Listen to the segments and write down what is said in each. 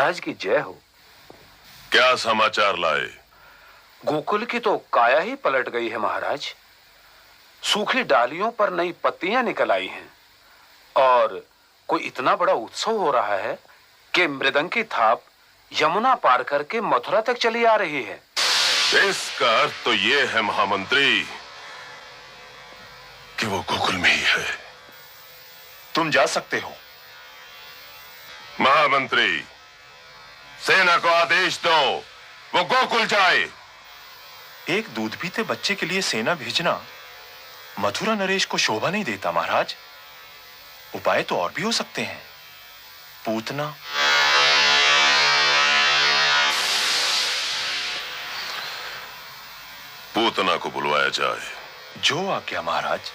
महाराज की जय हो। क्या समाचार लाए? गोकुल की तो काया ही पलट गई है महाराज। सूखी डालियों पर नई पत्तियां निकल आई हैं और कोई इतना बड़ा उत्सव हो रहा है कि मृदंग की थाप यमुना पार करके मथुरा तक चली आ रही है। इसका अर्थ तो ये है महामंत्री कि वो गोकुल में ही है। तुम जा सकते हो। महामंत्री, सेना को आदेश दो, वो गोकुल जाए। एक दूध पीते बच्चे के लिए सेना भेजना मथुरा नरेश को शोभा नहीं देता महाराज। उपाय तो और भी हो सकते हैं। पूतना। पूतना को बुलवाया जाए। जो आज्ञा महाराज।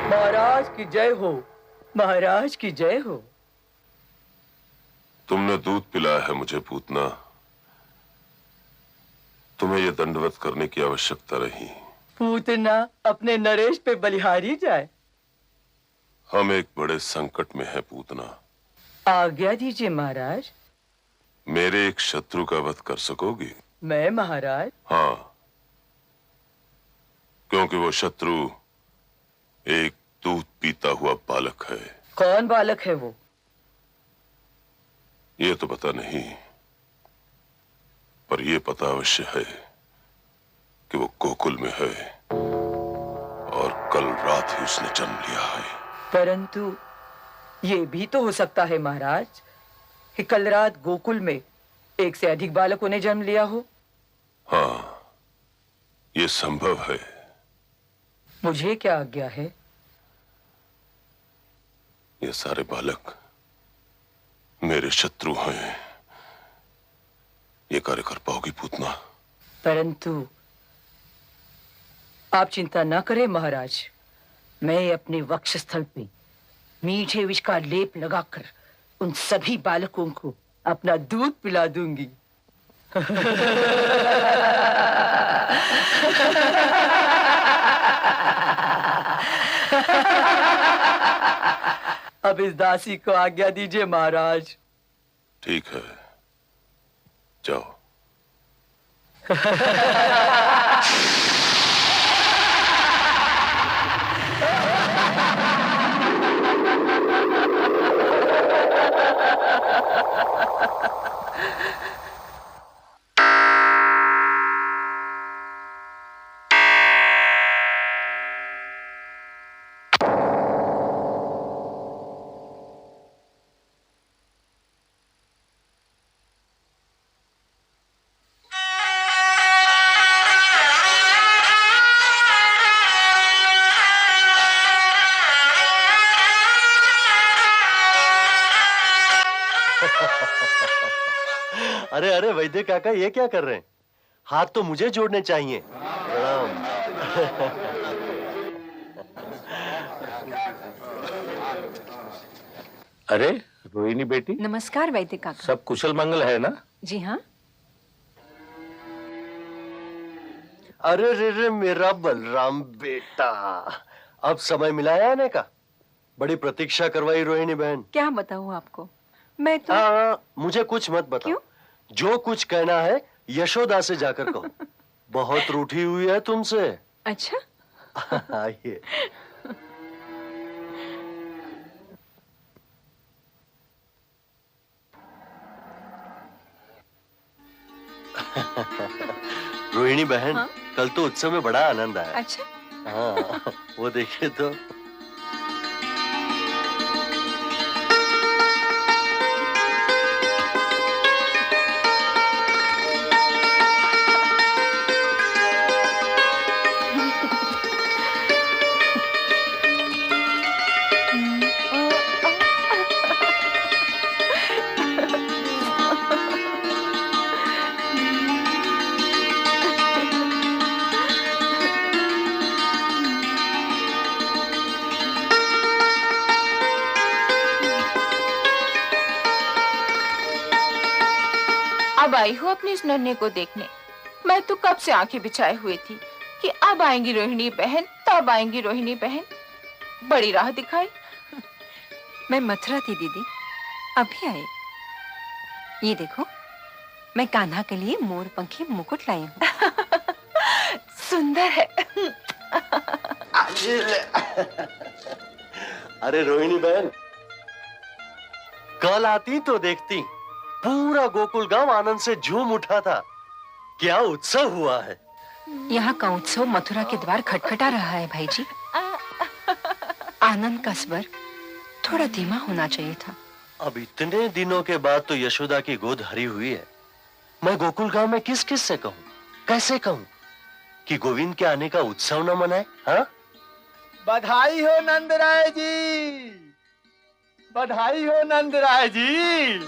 महाराज की जय हो, महाराज की जय हो। तुमने दूध पिलाया है मुझे पूतना। तुम्हें यह दंडवत करने की आवश्यकता नहीं। पूतना अपने नरेश पे बलिहारी जाए। हम एक बड़े संकट में हैं पूतना। आज्ञा दीजिए महाराज। मेरे एक शत्रु का वध कर सकोगी? मैं महाराज? हाँ, क्योंकि वो शत्रु एक दूध पीता हुआ बालक है। कौन बालक है वो? ये तो पता नहीं, पर यह पता अवश्य है कि वो गोकुल में है और कल रात ही उसने जन्म लिया है। परंतु ये भी तो हो सकता है महाराज कि कल रात गोकुल में एक से अधिक बालकों ने जन्म लिया हो। हाँ, ये संभव है। मुझे क्या आज्ञा है? ये सारे बालक मेरे शत्रु हैं। ये कार्य कर पाओगी पूतना? परंतु आप चिंता न करें महाराज। मैं अपने वक्षस्थल पे मीठे विष का लेप लगाकर उन सभी बालकों को अपना दूध पिला दूंगी। अब इस दासी को आज्ञा दीजिए महाराज। ठीक है, जाओ। अरे अरे वैद्य काका, ये क्या कर रहे हैं? हाथ तो मुझे जोड़ने चाहिए। प्रणाम। अरे रोहिणी बेटी, नमस्कार वैद्य काका। सब कुशल मंगल है ना? जी हाँ। अरे रे रे मेरा बलराम बेटा, अब समय मिला है आने का। बड़ी प्रतीक्षा करवाई रोहिणी बहन। क्या बताऊं आपको, मैं तो मुझे कुछ मत बताओ। क्यों? जो कुछ कहना है यशोदा से जाकर कहो। बहुत रूठी हुई है तुमसे। अच्छा। आइए। रोहिणी बहन, हाँ? कल तो उत्सव में बड़ा आनंद आया। अच्छा। हाँ, वो देखिए तो। अब आई हो अपनी इस नन्हे को देखने। मैं तो कब से आंखें बिछाए हुई थी कि अब आएंगी रोहिणी बहन, तब आएंगी रोहिणी बहन। बड़ी राह दिखाई। मैं मथुरा थी दीदी, अभी आई। ये देखो, मैं कान्हा के लिए मोर पंखी मुकुट लाई हूँ। सुंदर है। अरे रोहिणी बहन, कल आती तो देखती, पूरा गोकुल गांव आनंद से झूम उठा था। क्या उत्सव हुआ है। यहाँ का उत्सव मथुरा के द्वार खटखटा रहा है भाई जी। आनंद का स्वर थोड़ा धीमा होना चाहिए था। अब इतने दिनों के बाद तो यशोदा की गोद हरी हुई है। मैं गोकुल गांव में किस किस से कहूँ, कैसे कहूँ कि गोविंद के आने का उत्सव न मनाए? हाँ, बधाई हो नंदराय जी, बधाई हो नंदराय जी।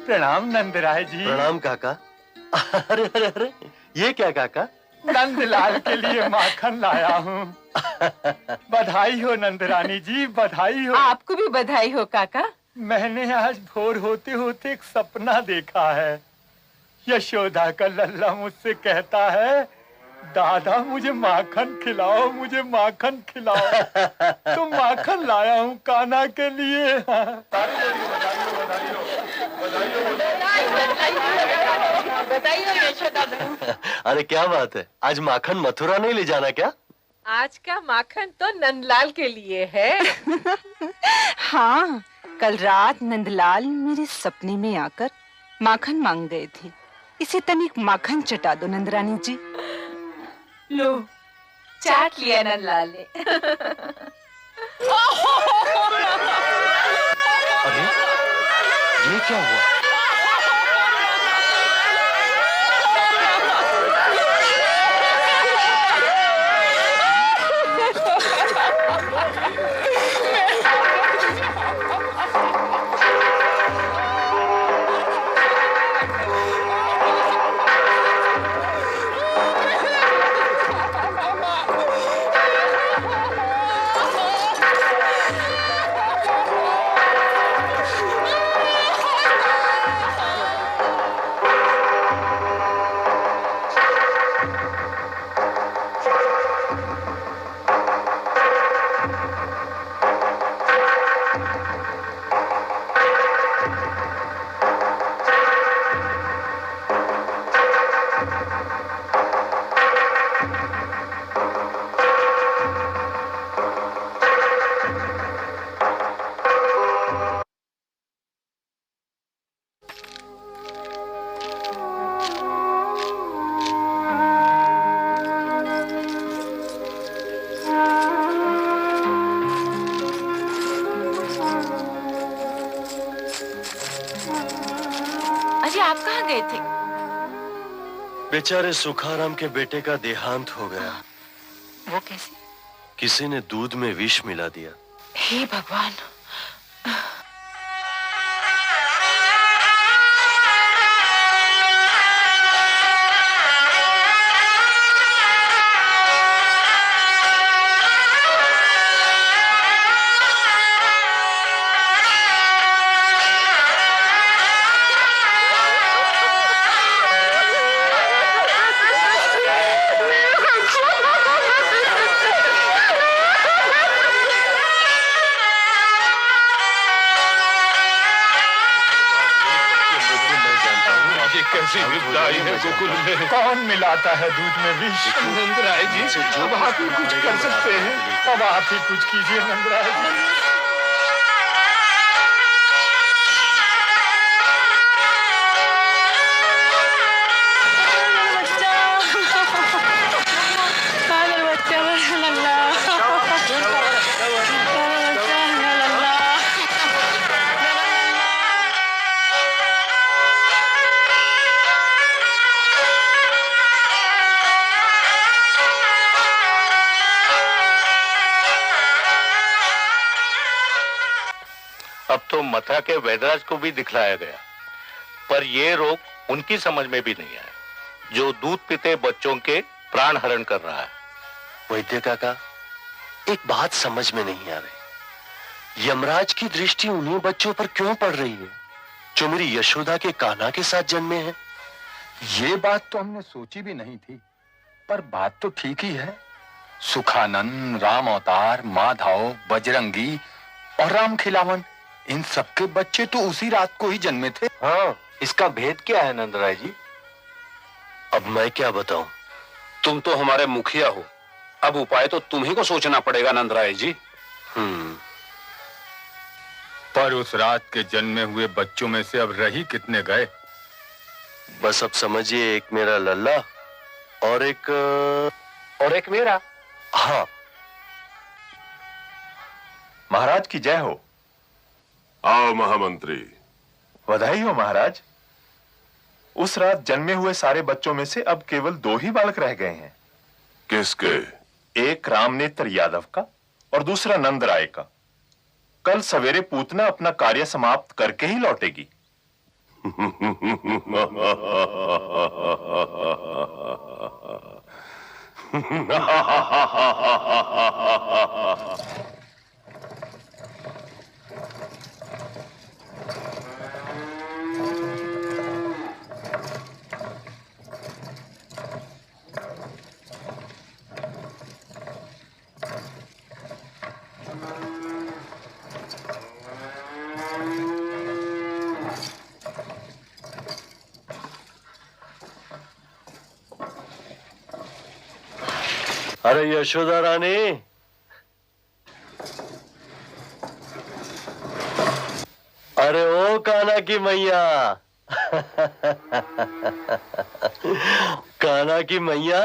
प्रणाम नंदराय जी। प्रणाम काका। अरे अरे अरे, ये क्या काका? नंदलाल के लिए माखन लाया हूँ। बधाई हो नंदरानी जी, बधाई हो। आपको भी बधाई हो काका। मैंने आज भोर होते होते एक सपना देखा है। यशोदा का लल्ला मुझसे कहता है, दादा मुझे माखन खिलाओ, मुझे माखन खिलाओ। तो माखन लाया हूँ कान्हा के लिए। अरे क्या बात है, आज माखन मथुरा नहीं ले जाना क्या? आज का माखन तो नंदलाल के लिए है। हाँ, कल रात नंदलाल मेरे सपने में आकर माखन मांग गए थे। इसे तनिक माखन चटा दो नंदरानी जी। लो, चाट लिया नंदलाल ने। अरे ये क्या हुआ? आप कहाँ गए थे? बेचारे सुखाराम के बेटे का देहांत हो गया। वो कैसे? किसी ने दूध में विष मिला दिया। हे भगवान। कैसी विपदाई है गोकुल में। कौन मिलाता है दूध में विष? नंदराय जी, अब आप ही कुछ कर सकते हैं। अब आप ही कुछ कीजिए नंदराय जी। अब तो मथुरा के वैदराज को भी दिखलाया गया, पर ये रोग उनकी समझ में भी नहीं आया, जो दूध पीते बच्चों के प्राण हरण कर रहा है। वैद्य काका, एक बात समझ में नहीं आ रही, यमराज की दृष्टि उन्हीं बच्चों पर क्यों पड़ रही है? जो मेरी यशोदा के कान्हा के साथ जन्मे हैं। ये बात तो हमने सोची भी नहीं थी, पर बात तो ठीक ही है। सुखानंद, राम अवतार, माधव, बजरंगी और राम खिलावन, इन सबके बच्चे तो उसी रात को ही जन्मे थे। हाँ, इसका भेद क्या है नंदराय जी? अब मैं क्या बताऊं? तुम तो हमारे मुखिया हो, अब उपाय तो तुम्ही को सोचना पड़ेगा नंदराय जी। पर उस रात के जन्मे हुए बच्चों में से अब रही कितने गए? बस अब समझिए, एक मेरा लल्ला और एक मेरा। हाँ। महाराज की जय हो। आओ महामंत्री। बधाई हो महाराज। उस रात जन्मे हुए सारे बच्चों में से अब केवल 2 ही बालक रह गए हैं। किसके? एक रामनेत्र यादव का और दूसरा नंदराय का। कल सवेरे पूतना अपना कार्य समाप्त करके ही लौटेगी। अरे यशोदा रानी, अरे ओ कान्हा की मैया। कान्हा की मैया।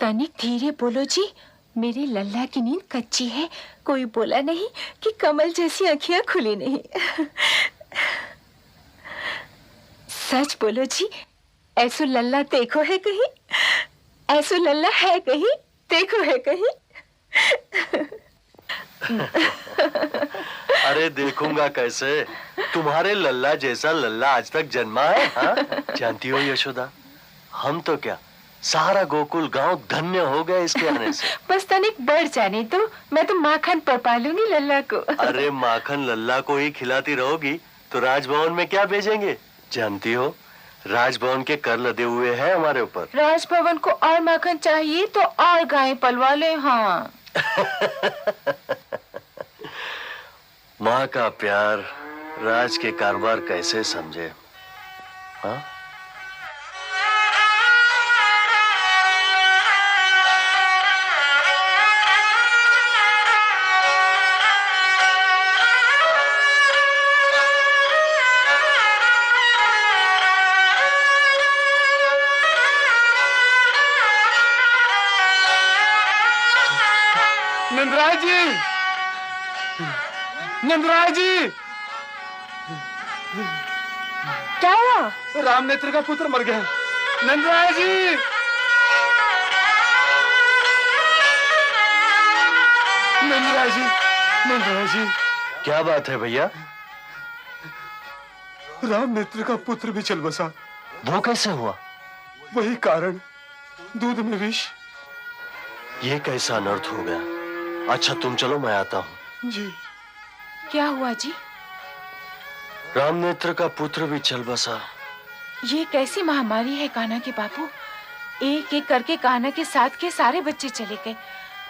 तनिक धीरे बोलो जी, मेरे लल्ला की नींद कच्ची है। कोई बोला नहीं कि कमल जैसी आंखें खुली नहीं। सच बोलो जी, ऐसो लल्ला देखो है कहीं? ऐसो लल्ला है कहीं? देखो है कहीं? अरे देखूंगा कैसे? तुम्हारे लल्ला जैसा लल्ला आज तक जन्मा है? हाँ? जानती हो यशोदा, हम तो क्या, सारा गोकुल गांव धन्य हो गया इसके आने से। बस तनिक बढ़ जाने तो मैं तो माखन पर पालूंगी लल्ला को। अरे माखन लल्ला को ही खिलाती रहोगी तो राजभवन में क्या भेजेंगे? जानती हो, राजभवन के कर लदे हुए हैं हमारे ऊपर। राजभवन को और माखन चाहिए तो और गाय पलवा ले। हाँ। माँ का प्यार राज के कारोबार कैसे समझे? हाँ? नंदराय जी, नंदराय जी, क्या हुआ? रामनेत्र का पुत्र मर गया। नंदराय जी, नंदराय जी, नंदराय जी। क्या बात है भैया? रामनेत्र का पुत्र भी चल बसा। वो कैसे हुआ? वही कारण, दूध में विष। ये कैसा अनर्थ हो गया? अच्छा तुम चलो, मैं आता हूँ। जी। क्या हुआ जी? रामनेत्र का पुत्र भी चल बसा। ये कैसी महामारी है कान्हा के बापू? एक एक करके कान्हा के साथ के सारे बच्चे चले गए।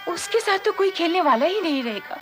उसके साथ तो कोई खेलने वाला ही नहीं रहेगा।